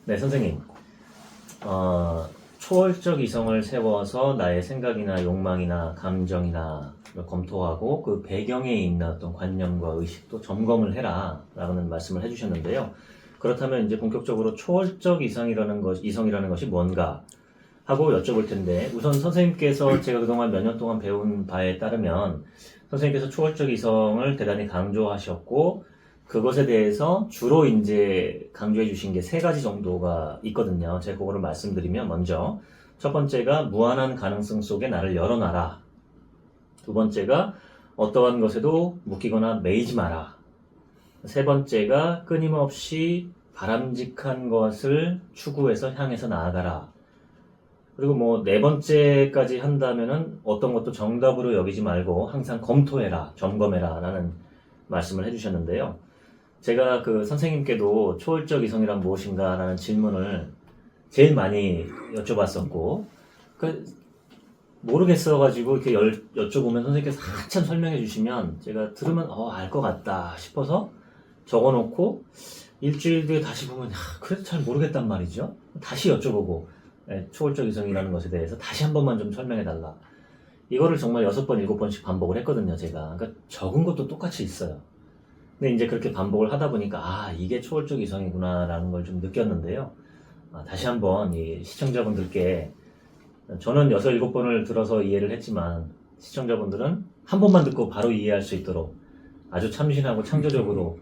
네, 선생님. 초월적 이성을 세워서 나의 생각이나 욕망이나 감정이나 검토하고 그 배경에 있는 어떤 관념과 의식도 점검을 해라 라는 말씀을 해주셨는데요. 그렇다면 이제 본격적으로 초월적 이성이라는 것이 뭔가 하고 여쭤볼 텐데, 우선 선생님께서 제가 그동안 몇 년 동안 배운 바에 따르면 선생님께서 초월적 이성을 대단히 강조하셨고, 그것에 대해서 주로 이제 강조해 주신 게 세 가지 정도가 있거든요. 제가 그거를 말씀드리면, 먼저 첫 번째가 무한한 가능성 속에 나를 열어놔라. 두 번째가 어떠한 것에도 묶이거나 매이지 마라. 세 번째가 끊임없이 바람직한 것을 추구해서 향해서 나아가라. 그리고 뭐 네 번째까지 한다면은 어떤 것도 정답으로 여기지 말고 항상 검토해라, 점검해라 라는 말씀을 해주셨는데요. 제가 그 선생님께도 초월적 이성이란 무엇인가 라는 질문을 제일 많이 여쭤봤었고, 모르겠어가지고 이렇게 여쭤보면 선생님께서 한참 설명해 주시면 제가 들으면 알 것 같다 싶어서 적어놓고 일주일 뒤에 다시 보면 그래도 잘 모르겠단 말이죠. 다시 여쭤보고 초월적 이성이라는 것에 대해서 다시 한 번만 좀 설명해 달라. 이거를 정말 6번, 7번씩 반복을 했거든요, 제가. 그러니까 적은 것도 똑같이 있어요. 근데 이제 그렇게 반복을 하다 보니까 이게 초월적 이성이구나 라는 걸 좀 느꼈는데요. 다시 한번 이 시청자분들께, 저는 6, 7번을 들어서 이해를 했지만 시청자분들은 한 번만 듣고 바로 이해할 수 있도록 아주 참신하고 창조적으로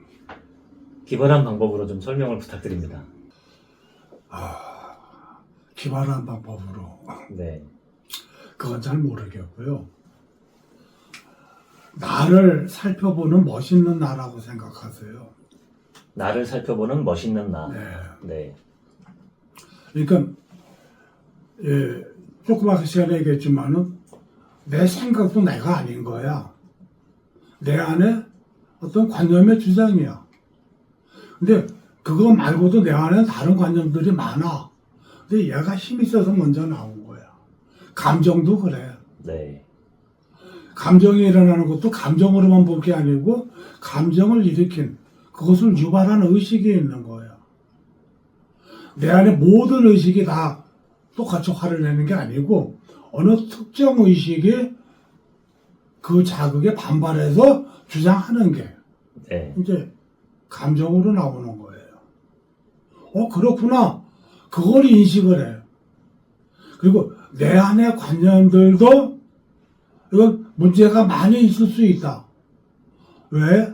기발한 방법으로 좀 설명을 부탁드립니다. 기발한 방법으로. 네. 그건 잘 모르겠고요. 나를 살펴보는 멋있는 나라고 생각하세요. 나를 살펴보는 멋있는 나. 네. 네. 그러니까 조금 아까 시간에 얘기했지만은 내 생각도 내가 아닌 거야. 내 안에 어떤 관념의 주장이야. 근데 그거 말고도 내 안에 다른 관념들이 많아. 근데 얘가 힘이 있어서 먼저 나온 거야. 감정도 그래. 네. 감정이 일어나는 것도 감정으로만 볼 게 아니고 감정을 일으킨 그것을 유발하는 의식이 있는 거야. 내 안에 모든 의식이 다 똑같이 화를 내는 게 아니고 어느 특정 의식이 그 자극에 반발해서 주장하는 게 네. 이제 감정으로 나오는 거예요. 그렇구나. 그걸 인식을 해. 그리고 내 안의 관념들도 이건 문제가 많이 있을 수 있다. 왜?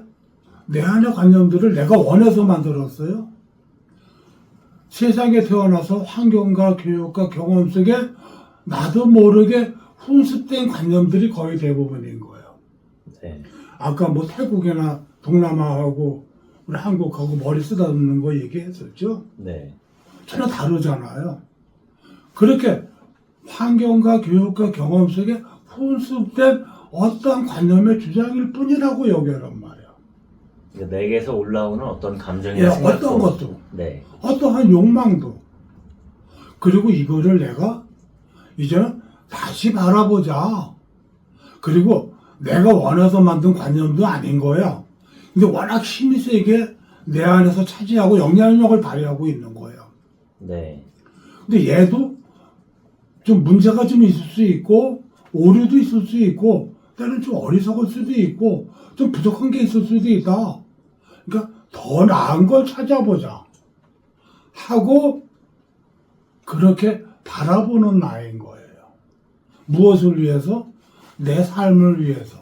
내 안의 관념들을 내가 원해서 만들었어요. 세상에 태어나서 환경과 교육과 경험 속에 나도 모르게 훈습된 관념들이 거의 대부분인 거예요. 네. 아까 뭐 태국이나 동남아하고 우리 한국하고 머리 쓰다듬는 거 얘기했었죠. 네. 전혀 다르잖아요. 그렇게 환경과 교육과 경험 속에 훈습된 어떤 관념의 주장일 뿐이라고 여겨란 말이야. 내게서 올라오는 어떤 감정이나 예, 생각도. 어떤 것도. 네. 어떠한 욕망도. 그리고 이거를 내가 이제는 다시 바라보자. 그리고 내가 원해서 만든 관념도 아닌 거야. 근데 워낙 힘이 세게 내 안에서 차지하고 영향력을 발휘하고 있는 거예요. 네. 근데 얘도 좀 문제가 좀 있을 수 있고 오류도 있을 수 있고 때로는 좀 어리석을 수도 있고 좀 부족한 게 있을 수도 있다. 그러니까 더 나은 걸 찾아보자 하고 그렇게 바라보는 나인 거예요. 무엇을 위해서? 내 삶을 위해서.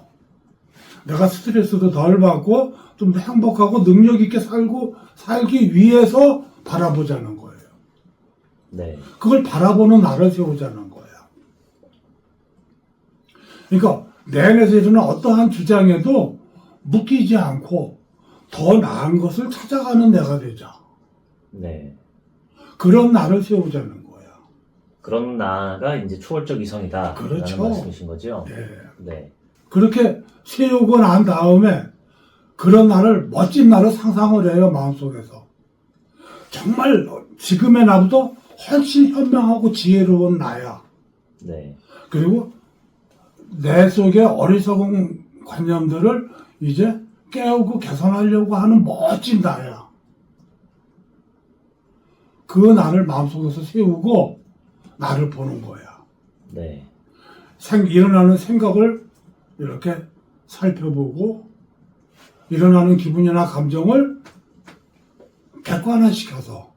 내가 스트레스도 덜 받고 좀 더 행복하고 능력 있게 살기 위해서 바라보자는 거예요. 네. 그걸 바라보는 나를 세우자는 거야. 그러니까 내 안에서 일어나는 어떠한 주장에도 묶이지 않고 더 나은 것을 찾아가는 내가 되자. 네. 그런 나를 세우자는 거야. 그런 나가 이제 초월적 이성이다. 그렇죠. 라는 말씀이신 거죠? 네. 네. 그렇게 세우고 난 다음에 그런 나를 멋진 나를 상상을 해요. 마음속에서. 정말 지금의 나보다 훨씬 현명하고 지혜로운 나야. 네. 그리고 내 속의 어리석은 관념들을 이제 깨우고 개선하려고 하는 멋진 나야. 그 나를 마음속에서 세우고 나를 보는 거야. 네. 일어나는 생각을 이렇게 살펴보고 일어나는 기분이나 감정을 객관화시켜서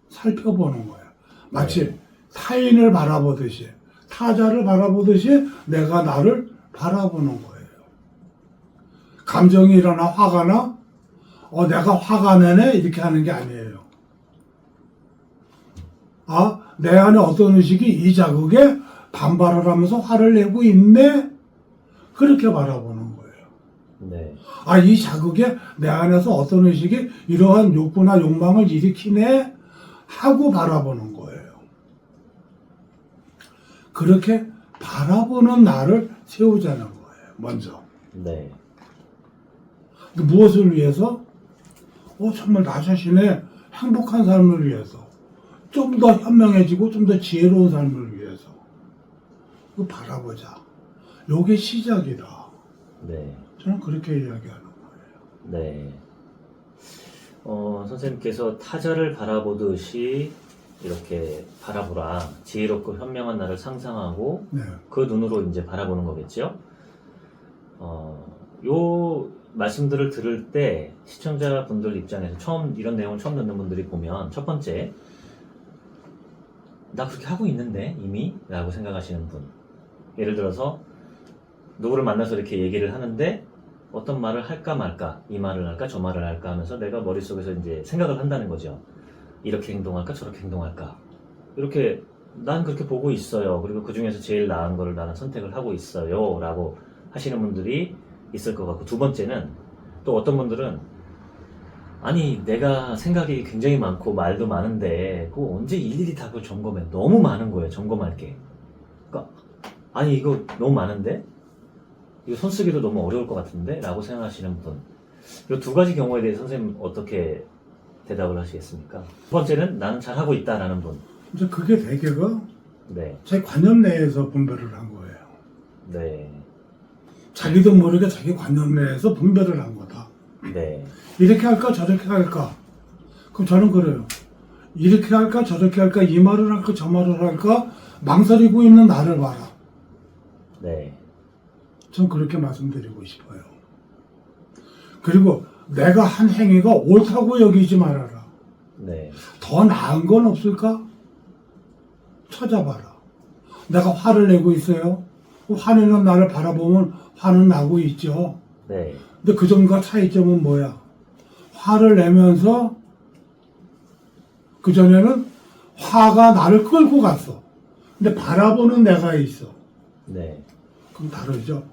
살펴보는 거야. 마치 네. 타인을 바라보듯이, 타자를 바라보듯이 내가 나를 바라보는 거예요. 감정이 일어나 화가 나, 내가 화가 나네 이렇게 하는 게 아니에요. 내 안에 어떤 의식이 이 자극에 반발을 하면서 화를 내고 있네, 그렇게 바라보는 거예요. 네. 이 자극에 내 안에서 어떤 의식이 이러한 욕구나 욕망을 일으키네 하고 바라보는 거예요. 그렇게 바라보는 나를 세우자는 거예요. 먼저. 네. 무엇을 위해서? 정말 나 자신의 행복한 삶을 위해서, 좀 더 현명해지고 좀 더 지혜로운 삶을 위해서 그거 바라보자. 요게 시작이다. 네. 저는 그렇게 이야기하는 거예요. 네. 선생님께서 타자를 바라보듯이 이렇게 바라보라. 지혜롭고 현명한 나를 상상하고 네. 그 눈으로 이제 바라보는 거겠죠? 요 말씀들을 들을 때 시청자분들 입장에서 이런 내용을 처음 듣는 분들이 보면 첫 번째, 나 그렇게 하고 있는데 이미? 라고 생각하시는 분. 예를 들어서 누구를 만나서 이렇게 얘기를 하는데 어떤 말을 할까 말까, 이 말을 할까 저 말을 할까 하면서 내가 머릿속에서 이제 생각을 한다는 거죠. 이렇게 행동할까 저렇게 행동할까, 이렇게 난 그렇게 보고 있어요. 그리고 그 중에서 제일 나은 거를 나는 선택을 하고 있어요 라고 하시는 분들이 있을 것 같고, 두 번째는 또 어떤 분들은 아니 내가 생각이 굉장히 많고 말도 많은데 그거 언제 일일이 다 그걸 점검해. 너무 많은 거예요, 점검할 게. 그러니까 아니 이거 너무 많은데 이거 손쓰기도 너무 어려울 것 같은데 라고 생각하시는 분, 이 두 가지 경우에 대해 선생님 어떻게 대답을 하시겠습니까? 두 번째는 나는 잘하고 있다라는 분. 이제 그게 대개가 네. 제 관념 내에서 분별을 한 거예요. 네. 자기도 모르게 자기 관념 내에서 분별을 한 거다. 네. 이렇게 할까 저렇게 할까. 그럼 저는 그래요. 이렇게 할까 저렇게 할까, 이 말을 할까 저 말을 할까 망설이고 있는 나를 봐라. 네. 전 그렇게 말씀드리고 싶어요. 그리고 내가 한 행위가 옳다고 여기지 말아라. 네. 더 나은 건 없을까? 찾아봐라. 내가 화를 내고 있어요. 화내는 나를 바라보면 화는 나고 있죠. 네. 근데 그 점과 차이점은 뭐야? 화를 내면서 그전에는 화가 나를 끌고 갔어. 근데 바라보는 내가 있어. 네. 그럼 다르죠.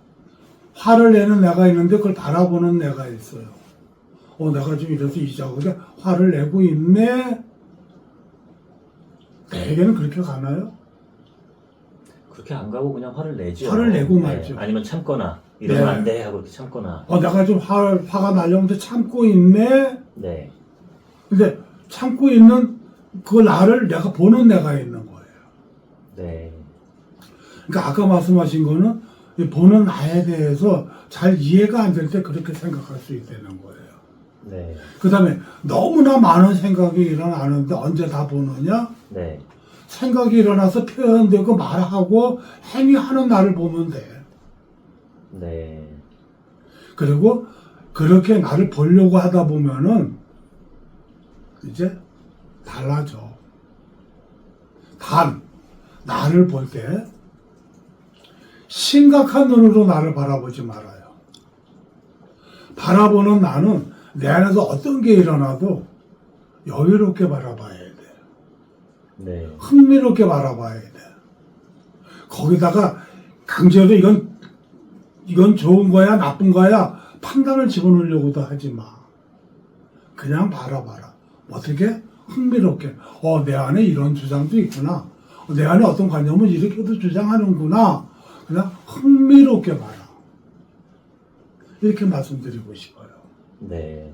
화를 내는 내가 있는데 그걸 바라보는 내가 있어요. 내가 지금 이래서 이 자극에 화를 내고 있네. 대개는 그렇게 가나요? 그렇게 안 가고 그냥 화를 내죠. 화를 내고 말죠. 아니면 참거나 이러면 네. 안 돼 하고 이렇게 참거나. 내가 좀 화가 나려는데 참고 있네. 네. 근데 참고 있는 그 나를 내가 보는 내가 있는 거예요. 네. 그러니까 아까 말씀하신 거는 이 보는 나에 대해서 잘 이해가 안 될 때 그렇게 생각할 수 있다는 거예요. 네. 그 다음에 너무나 많은 생각이 일어나는데 언제 다 보느냐? 네. 생각이 일어나서 표현되고 말하고 행위하는 나를 보면 돼. 네. 그리고 그렇게 나를 보려고 하다 보면은 이제 달라져. 단, 나를 볼 때 심각한 눈으로 나를 바라보지 말아요. 바라보는 나는 내 안에서 어떤 게 일어나도 여유롭게 바라봐야 돼. 네. 흥미롭게 바라봐야 돼. 거기다가 강제로 이건 좋은 거야 나쁜 거야 판단을 집어넣으려고도 하지 마. 그냥 바라봐라. 어떻게? 흥미롭게. 내 안에 이런 주장도 있구나. 내 안에 어떤 관념을 이렇게도 주장하는구나. 그냥 흥미롭게 봐라. 이렇게 말씀드리고 싶어요. 네.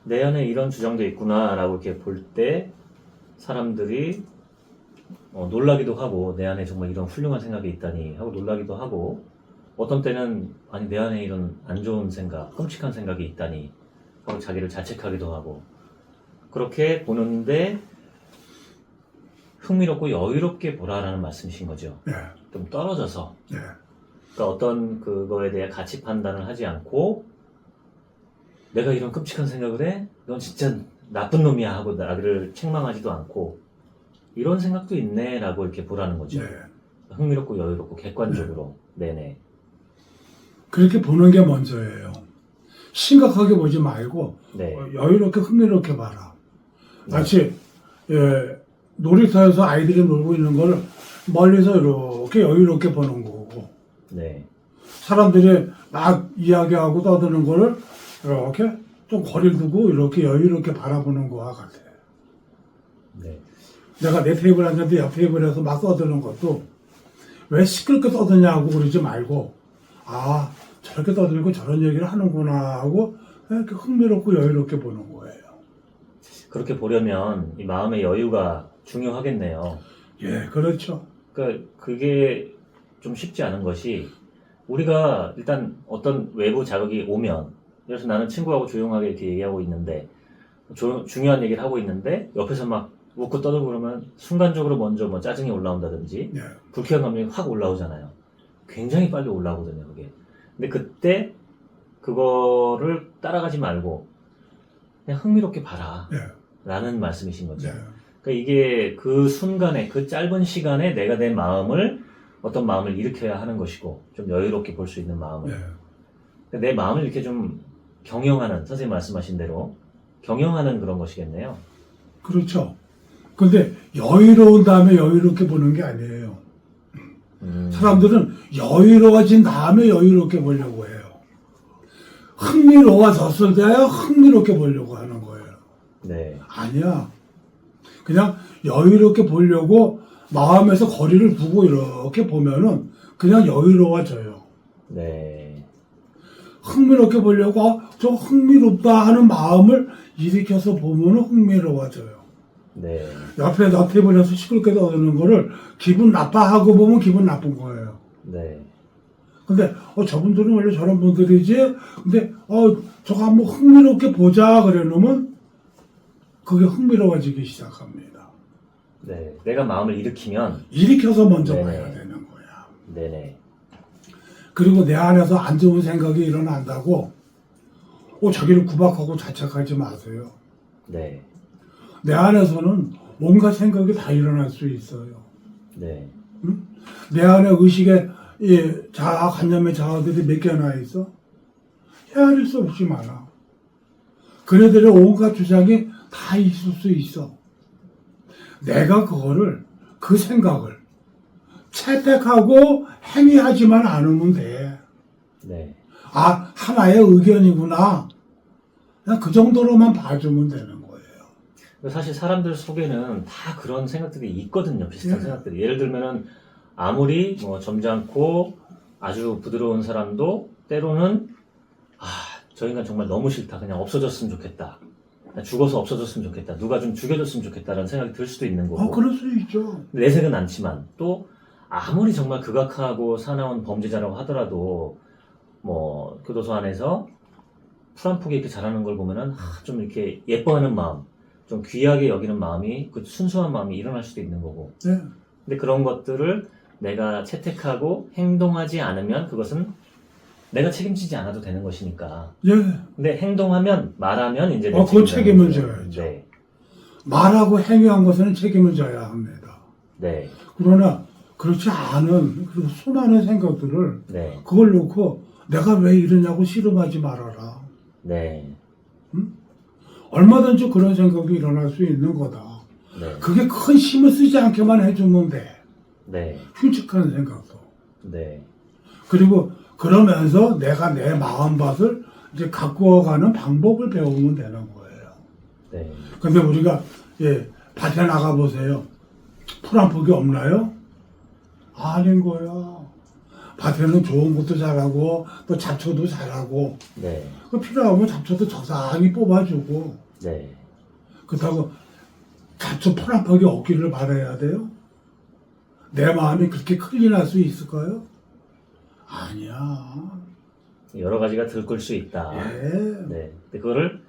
내 안에 이런 주장도 있구나라고 이렇게 볼 때 사람들이 놀라기도 하고, 내 안에 정말 이런 훌륭한 생각이 있다니 하고 놀라기도 하고, 어떤 때는 아니 내 안에 이런 안 좋은 생각, 끔찍한 생각이 있다니 하고 자기를 자책하기도 하고, 그렇게 보는데 흥미롭고 여유롭게 보라라는 말씀이신 거죠. 네, 좀 떨어져서. 네, 그러니까 어떤 그거에 대해 가치 판단을 하지 않고 내가 이런 끔찍한 생각을 해? 넌 진짜 나쁜 놈이야 하고 나를 책망하지도 않고 이런 생각도 있네 라고 이렇게 보라는 거죠. 네. 흥미롭고 여유롭고 객관적으로. 네네. 그렇게 보는 게 먼저예요. 심각하게 보지 말고 네. 여유롭게 흥미롭게 봐라. 네. 마치 놀이터에서 아이들이 놀고 있는 걸 멀리서 이렇게 여유롭게 보는 거고, 네. 사람들이 막 이야기하고 떠드는 거를 이렇게 좀 거리를 두고 이렇게 여유롭게 바라보는 거와 같아. 네. 내가 내 테이블 앉았는데 옆 테이블에서 막 떠드는 것도 왜 시끄럽게 떠드냐고 그러지 말고, 아, 저렇게 떠들고 저런 얘기를 하는구나 하고 이렇게 흥미롭고 여유롭게 보는 거예요. 그렇게 보려면 이 마음의 여유가 중요하겠네요. 예, 그렇죠. 그러니까 그게 좀 쉽지 않은 것이 우리가 일단 어떤 외부 자극이 오면 그래서 나는 친구하고 조용하게 이렇게 얘기하고 있는데 중요한 얘기를 하고 있는데 옆에서 막 웃고 떠들고 그러면 순간적으로 먼저 뭐 짜증이 올라온다든지 예, 불쾌한 감정이 확 올라오잖아요. 굉장히 빨리 올라오거든요, 그게. 근데 그때 그거를 따라가지 말고 그냥 흥미롭게 봐라 예, 라는 말씀이신 거죠. 예, 그러니까 이게 그 순간에 그 짧은 시간에 내가 내 마음을 어떤 마음을 일으켜야 하는 것이고 좀 여유롭게 볼 수 있는 마음을 예. 내 마음을 이렇게 좀 경영하는 선생님 말씀하신 대로 경영하는 그런 것이겠네요. 그렇죠. 근데 여유로운 다음에 여유롭게 보는 게 아니에요. 사람들은 여유로워진 다음에 여유롭게 보려고 해요. 흥미로워졌을 때야 흥미롭게 보려고 하는 거예요. 네, 아니야. 그냥 여유롭게 보려고 마음에서 거리를 두고 이렇게 보면은 그냥 여유로워져요. 네, 흥미롭게 보려고 저 흥미롭다 하는 마음을 일으켜서 보면은 흥미로워져요. 네, 옆에 나 테이블에서 시끄럽게 떠드는 거를 기분 나빠하고 보면 기분 나쁜 거예요. 네, 근데 저분들은 원래 저런 분들이지. 근데 저거 한번 흥미롭게 보자 그래 놓으면 그게 흥미로워지기 시작합니다. 네. 내가 마음을 일으키면 일으켜서 먼저 네네. 봐야 되는 거야. 네네, 그리고 내 안에서 안 좋은 생각이 일어난다고 자기를 구박하고 자책하지 마세요. 네, 내 안에서는 온갖 생각이 다 일어날 수 있어요. 네, 내 안에 의식의 자아, 관념의 자아들이 몇 개나 있어? 헤아릴 수 없이 많아. 그네들의 온갖 주장이 다 있을 수 있어. 내가 그 생각을 채택하고 행위하지만 않으면 돼. 네, 아, 하나의 의견이구나. 그냥 그 정도로만 봐주면 되는 거예요. 사실 사람들 속에는 다 그런 생각들이 있거든요. 비슷한 네. 생각들이. 예를 들면은 아무리 뭐 점잖고 아주 부드러운 사람도 때로는 저 인간 정말 너무 싫다. 그냥 없어졌으면 좋겠다. 그냥 죽어서 없어졌으면 좋겠다. 누가 좀 죽여줬으면 좋겠다라는 생각이 들 수도 있는 거고. 그럴 수 있죠. 내색은 않지만 또 아무리 정말 극악하고 사나운 범죄자라고 하더라도 뭐 교도소 안에서 풀 한 포기 이렇게 잘하는 걸 보면은 좀 이렇게 예뻐하는 마음, 좀 귀하게 여기는 마음이 그 순수한 마음이 일어날 수도 있는 거고. 네. 근데 그런 것들을 내가 채택하고 행동하지 않으면 그것은 내가 책임지지 않아도 되는 것이니까. 예. 근데 행동하면 말하면 이제 내 그건 책임이라는 책임을 거죠. 져야죠. 네, 말하고 행위한 것은 책임을 져야 합니다. 네, 그러나 그렇지 않은 그리고 수많은 생각들을 네, 그걸 놓고 내가 왜 이러냐고 씨름하지 말아라. 네, 얼마든지 그런 생각이 일어날 수 있는 거다. 네, 그게 큰 힘을 쓰지 않게만 해주면 돼. 네, 흉측한 생각도. 네, 그리고 그러면서 내가 내 마음밭을 이제 가꾸어가는 방법을 배우면 되는 거예요. 네. 근데 우리가 밭에 나가 보세요. 풀 한 폭이 없나요? 아닌 거야. 밭에는 좋은 것도 잘하고 또 잡초도 잘하고 네, 그 필요하면 잡초도 적당히 뽑아주고 네, 그렇다고 잡초 풀 한 폭이 없기를 바라야 돼요? 내 마음이 그렇게 클린할 수 있을까요? 아니야. 여러 가지가 들끓을 수 있다. 예. 네. 근데 그거를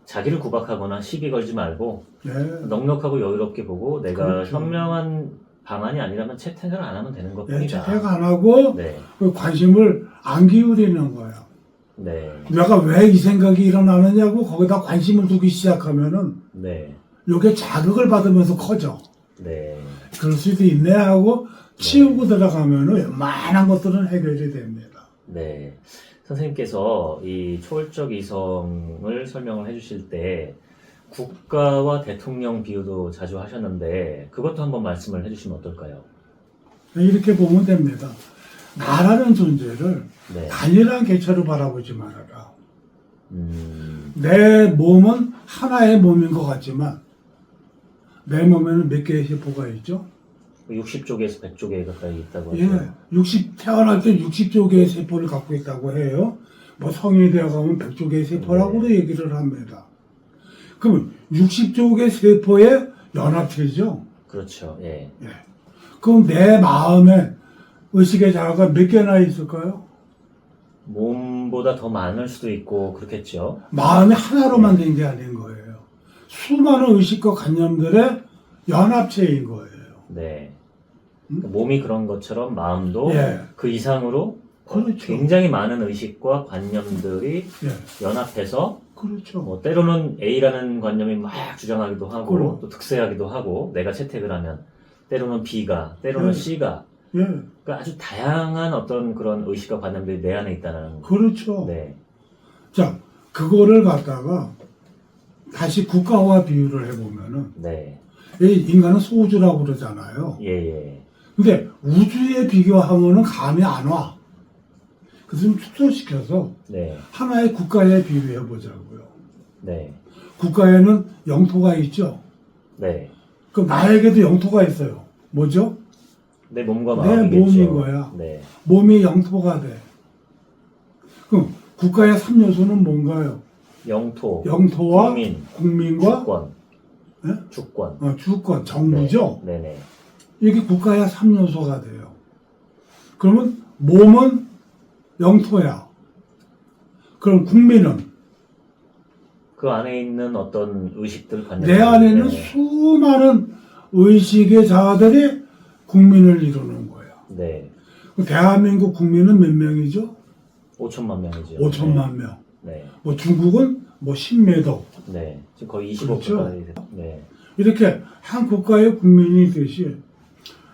자기를 구박하거나 시비 걸지 말고 예. 넉넉하고 여유롭게 보고 내가 그렇죠. 현명한 방안이 아니라면 채택을 안 하면 되는 예, 것뿐이다. 채택 안 하고 네, 그 관심을 안 기울이는 거예요. 네, 내가 왜 이 생각이 일어나느냐고 거기다 관심을 두기 시작하면은 네, 이게 자극을 받으면서 커져. 네, 그럴 수도 있네 하고 치우고 들어가면은 웬만한 것들은 해결이 됩니다. 네. 선생님께서 이 초월적 이성을 설명을 해주실 때 국가와 대통령 비유도 자주 하셨는데 그것도 한번 말씀을 해주시면 어떨까요? 이렇게 보면 됩니다. 나라는 존재를 네, 단일한 개체로 바라보지 말아라. 음, 내 몸은 하나의 몸인 것 같지만 내 몸에는 몇 개의 세포가 있죠? 60쪽에서 100쪽에 가까이 있다고 예, 하죠. 태어날 때 60조 개의 세포를 갖고 있다고 해요. 뭐 성인이 되어가면 100조 개의 세포라고도 얘기를 합니다. 그러면 60조 개의 세포의 연합체죠. 그렇죠. 예. 예. 그럼 내 마음에 의식의 자아가 몇 개나 있을까요? 몸보다 더 많을 수도 있고 그렇겠죠. 마음이 하나로만 된 게 아닌 거예요. 수많은 의식과 관념들의 연합체인 거예요. 네. 몸이 그런 것처럼 마음도 예. 그 이상으로 그렇죠. 굉장히 많은 의식과 관념들이 예, 연합해서 그렇죠. 뭐 때로는 A라는 관념이 막 주장하기도 하고 그럼. 또 득세하기도 하고 내가 채택을 하면 때로는 B가 때로는 예. C가 예, 그러니까 아주 다양한 어떤 그런 의식과 관념들이 내 안에 있다는 거. 그렇죠. 네. 자, 그거를 갖다가 다시 국가와 비유를 해보면은 네. 이 인간은 소주라고 그러잖아요. 예, 예. 근데 우주에 비교하면은 감이 안 와. 그래서 좀 축소시켜서 네. 하나의 국가에 비유해 보자고요. 네. 국가에는 영토가 있죠. 네. 그럼 나에게도 영토가 있어요. 뭐죠? 내 몸과 내 마음이겠죠. 몸인 거야. 네. 몸이 영토가 돼. 그럼 국가의 3요소는 뭔가요? 영토, 영토와 국민, 국민과 주권, 예? 주권. 주권, 정부죠. 네, 네. 이게 국가의 3요소가 돼요. 그러면 몸은 영토야. 그럼 국민은 그 안에 있는 어떤 의식들, 관념. 내 안에는 수많은 의식의 자아들이 국민을 이루는 거야. 네. 대한민국 국민은 몇 명이죠? 5천만 명이죠. 5천만 명. 네. 뭐 중국은 뭐 10매도. 네. 지금 거의 25% 그렇죠. 가까이 돼요. 네. 이렇게 한 국가의 국민이 있듯이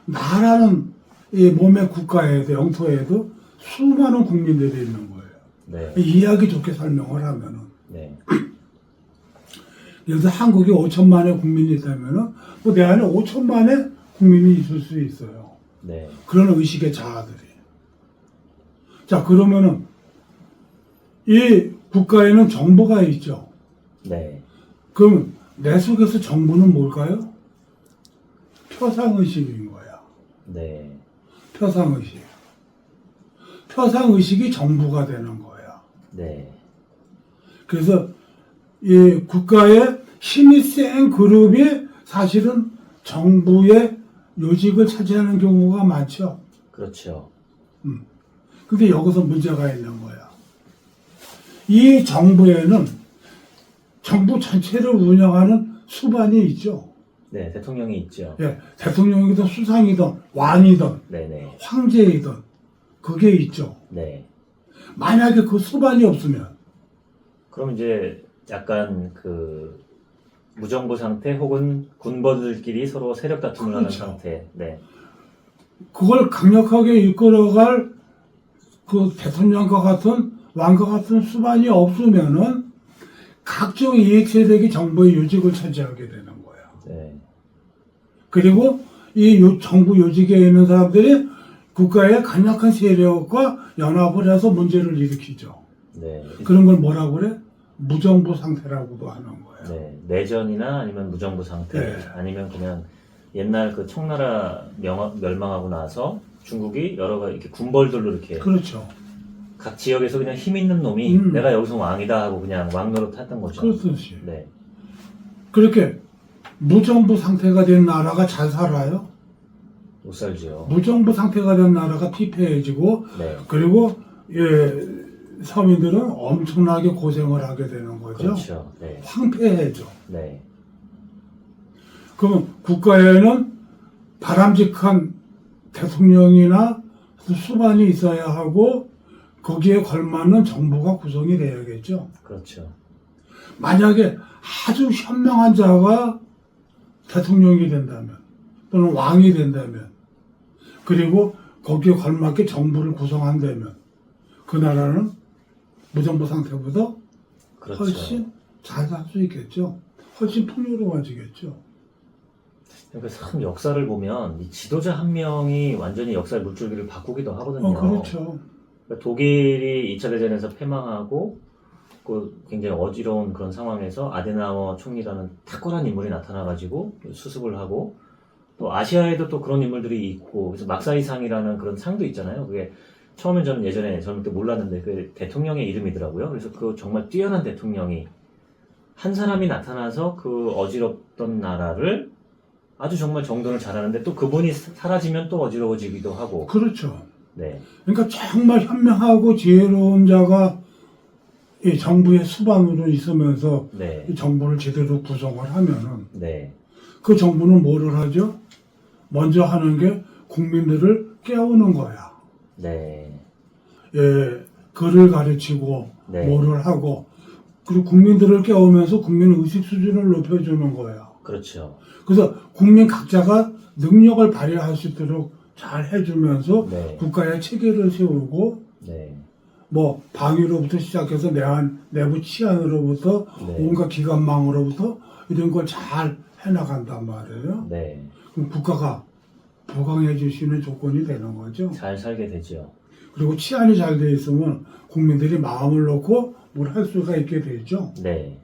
나라는 이 몸의 국가에도 영토에도 수많은 국민들이 있는 거예요. 네. 이해하기 좋게 설명을 하면은 네. 예를 들어 한국이 5천만의 국민이 있다면은 뭐 내 안에 5천만의 국민이 있을 수 있어요. 네. 그런 의식의 자아들이. 자, 그러면은 이 국가에는 정부가 있죠. 네. 그럼 내 속에서 정부는 뭘까요? 표상의식인 거야. 네. 표상의식. 표상의식이 정부가 되는 거야. 네. 그래서 이 국가의 힘이 센 그룹이 사실은 정부의 요직을 차지하는 경우가 많죠. 그렇죠. 근데 여기서 문제가 있는 거야. 이 정부에는 정부 전체를 운영하는 수반이 있죠. 네. 대통령이 있죠. 예, 대통령이든 수상이든 왕이든 네네. 황제이든 그게 있죠. 네. 만약에 그 수반이 없으면 그럼 이제 약간 그 무정부 상태 혹은 군벌들끼리 서로 세력 다툼을 그렇죠. 하는 상태. 네. 그걸 강력하게 이끌어갈 그 대통령과 같은 왕과 같은 수반이 없으면은 각종 이익 세력이 정부의 요직을 차지하게 되는 거야. 네. 그리고 이 정부 요직에 있는 사람들이 국가의 강력한 세력과 연합을 해서 문제를 일으키죠. 네. 그런 걸 뭐라고 그래? 무정부 상태라고도 하는 거야. 네. 내전이나 아니면 무정부 상태 네. 아니면 그냥 옛날 그 청나라 멸망하고 나서 중국이 여러 가지 이렇게 군벌들로 이렇게 그렇죠. 각 지역에서 그냥 힘 있는 놈이 내가 여기서 왕이다 하고 그냥 왕노릇 했던 거죠. 그렇듯이. 네. 그렇게 무정부 상태가 된 나라가 잘 살아요. 못 살지요. 무정부 상태가 된 나라가 피폐해지고 네. 그리고 서민들은 엄청나게 고생을 하게 되는 거죠. 그렇죠. 네. 황폐해져. 네. 그러면 국가에는 바람직한 대통령이나 수반이 있어야 하고 거기에 걸맞는 정부가 구성이 돼야겠죠. 그렇죠. 만약에 아주 현명한 자가 대통령이 된다면 또는 왕이 된다면 그리고 거기에 걸맞게 정부를 구성한다면 그 나라는 무정부 상태보다 그렇죠. 훨씬 잘 살 수 있겠죠. 훨씬 풍요로워지겠죠. 그러니까 참 역사를 보면 이 지도자 한 명이 완전히 역사의 물줄기를 바꾸기도 하거든요. 그렇죠. 그러니까 독일이 2차 대전에서 패망하고 그 굉장히 어지러운 그런 상황에서 아데나워 총리라는 탁월한 인물이 나타나가지고 수습을 하고 또 아시아에도 또 그런 인물들이 있고 그래서 막사이상이라는 그런 상도 있잖아요. 그게 처음엔 저는 예전에 젊을 때 몰랐는데 그 대통령의 이름이더라고요. 그래서 그 정말 뛰어난 대통령이 한 사람이 나타나서 그 어지럽던 나라를 아주 정말 정돈을 잘하는데 또 그분이 사라지면 또 어지러워지기도 하고. 그렇죠. 네. 그러니까 정말 현명하고 지혜로운 자가 이 정부의 수반으로 있으면서 네. 이 정부를 제대로 구성을 하면은 네. 그 정부는 뭐를 하죠? 먼저 하는 게 국민들을 깨우는 거야. 네. 예, 글을 가르치고 네. 뭐를 하고 그리고 국민들을 깨우면서 국민 의식 수준을 높여주는 거야. 그렇죠. 그래서 국민 각자가 능력을 발휘할 수 있도록 잘 해주면서 네. 국가의 체계를 세우고 네. 뭐 방위로부터 시작해서 내부 치안으로부터 네. 온갖 기관망으로부터 이런 걸 잘 해나간단 말이에요. 네. 그럼 국가가 보강해 주시는 조건이 되는 거죠. 잘 살게 되죠. 그리고 치안이 잘 돼 있으면 국민들이 마음을 놓고 뭘 할 수가 있게 되죠. 네.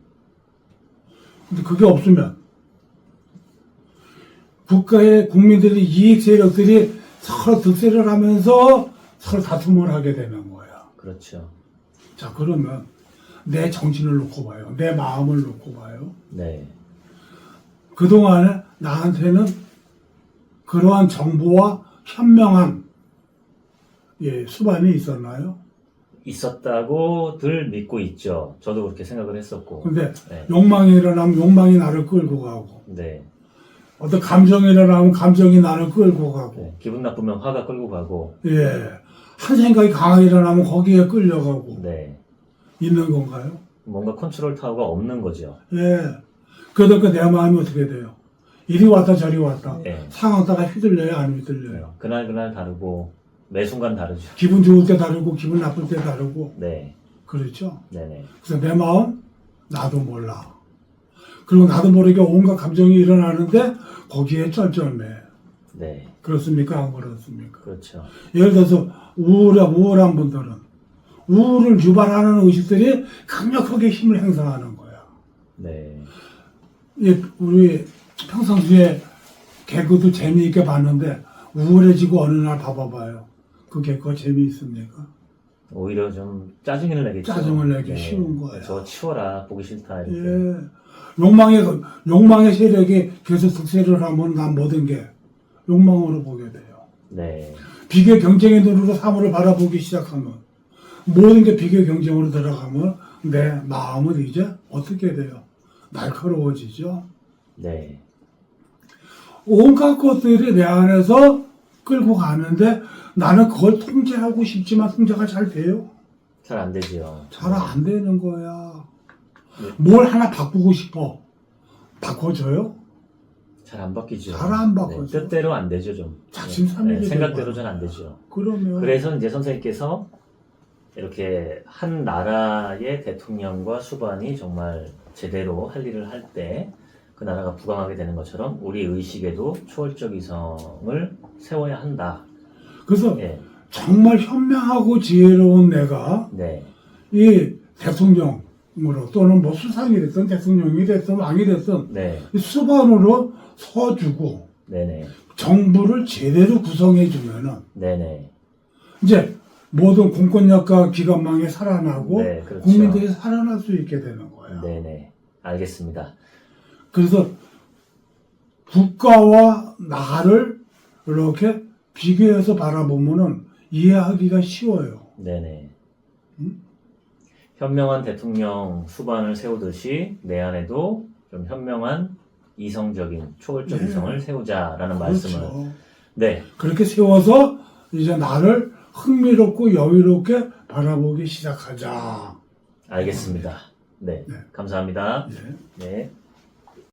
근데 그게 없으면 국가의 국민들의 이익 세력들이 서로 득세를 하면서 서로 다툼을 하게 되는 거야. 그렇죠. 자, 그러면 내 정신을 놓고 봐요. 내 마음을 놓고 봐요. 네. 그동안에 나한테는 그러한 정보와 현명한 수반이 있었나요? 있었다고들 믿고 있죠. 저도 그렇게 생각을 했었고. 근데 네. 욕망이 일어나면 욕망이 나를 끌고 가고 네. 어떤 감정이 일어나면 감정이 나를 끌고 가고 네. 기분 나쁘면 화가 끌고 가고. 한 생각이 강하게 일어나면 거기에 끌려가고 네. 있는 건가요? 뭔가 컨트롤 타워가 없는 거죠. 그러니까 내 마음이 어떻게 돼요? 이리 왔다 저리 왔다 네. 상황 따라 휘둘려요 안 휘둘려요? 그날 다르고 매 순간 다르죠. 기분 좋을 때 다르고 기분 나쁠 때 다르고 네. 그렇죠? 네네. 그래서 내 마음 나도 몰라. 그리고 나도 모르게 온갖 감정이 일어나는데 거기에 쩔쩔매. 네. 그렇습니까? 안 그렇습니까? 그렇죠. 예를 들어서 우울한 분들은 우울을 유발하는 의식들이 강력하게 힘을 행사하는 거야. 네. 우리 평상시에 개그도 재미있게 봤는데 우울해지고 어느 날 봐봐봐요. 그 개그가 재미있습니까? 오히려 좀 짜증을 내겠죠. 짜증을 내기 쉬운 거예요. 저 치워라. 보기 싫다. 이렇게. 욕망의 세력이 계속 득세를 하면 난 모든 게 욕망으로 보게 돼요. 네. 비교 경쟁의 눈으로 사물을 바라보기 시작하면 모든 게 비교 경쟁으로 들어가면 내 마음은 이제 어떻게 돼요? 날카로워지죠. 네. 온갖 것들이 내 안에서 끌고 가는데 나는 그걸 통제하고 싶지만 통제가 잘 돼요? 잘 안 되죠. 잘 안 되는 거야. 네. 뭘 하나 바꾸고 싶어. 바꿔줘요? 잘 안 바뀌죠. 잘 안 바뀌죠. 뜻대로 안 되죠, 좀. 작심삼일이 생각대로 되는 잘 안 되죠. 그러면 그래서 이제 선생님께서 이렇게 한 나라의 대통령과 수반이 정말 제대로 할 일을 할 때 그 나라가 부강하게 되는 것처럼 우리 의식에도 초월적 이성을 세워야 한다. 그래서 예. 정말 현명하고 지혜로운 내가 네. 이 대통령으로 또는 뭐 수상이 됐든 대통령이 됐든 왕이 됐든 네. 이 수반으로 서주고 네네. 정부를 제대로 구성해주면은 네네. 이제 모든 공권력과 기관망이 살아나고 네, 그렇죠. 국민들이 살아날 수 있게 되는 거예요. 네네. 알겠습니다. 그래서 국가와 나를 이렇게 비교해서 바라보면은 이해하기가 쉬워요. 네네. 현명한 대통령 수반을 세우듯이 내 안에도 좀 현명한 이성적인 초월적 네. 이성을 세우자라는 말씀을 그렇죠. 네, 그렇게 세워서 이제 나를 흥미롭고 여유롭게 바라보기 시작하자. 알겠습니다. 네, 네. 감사합니다. 예. 네.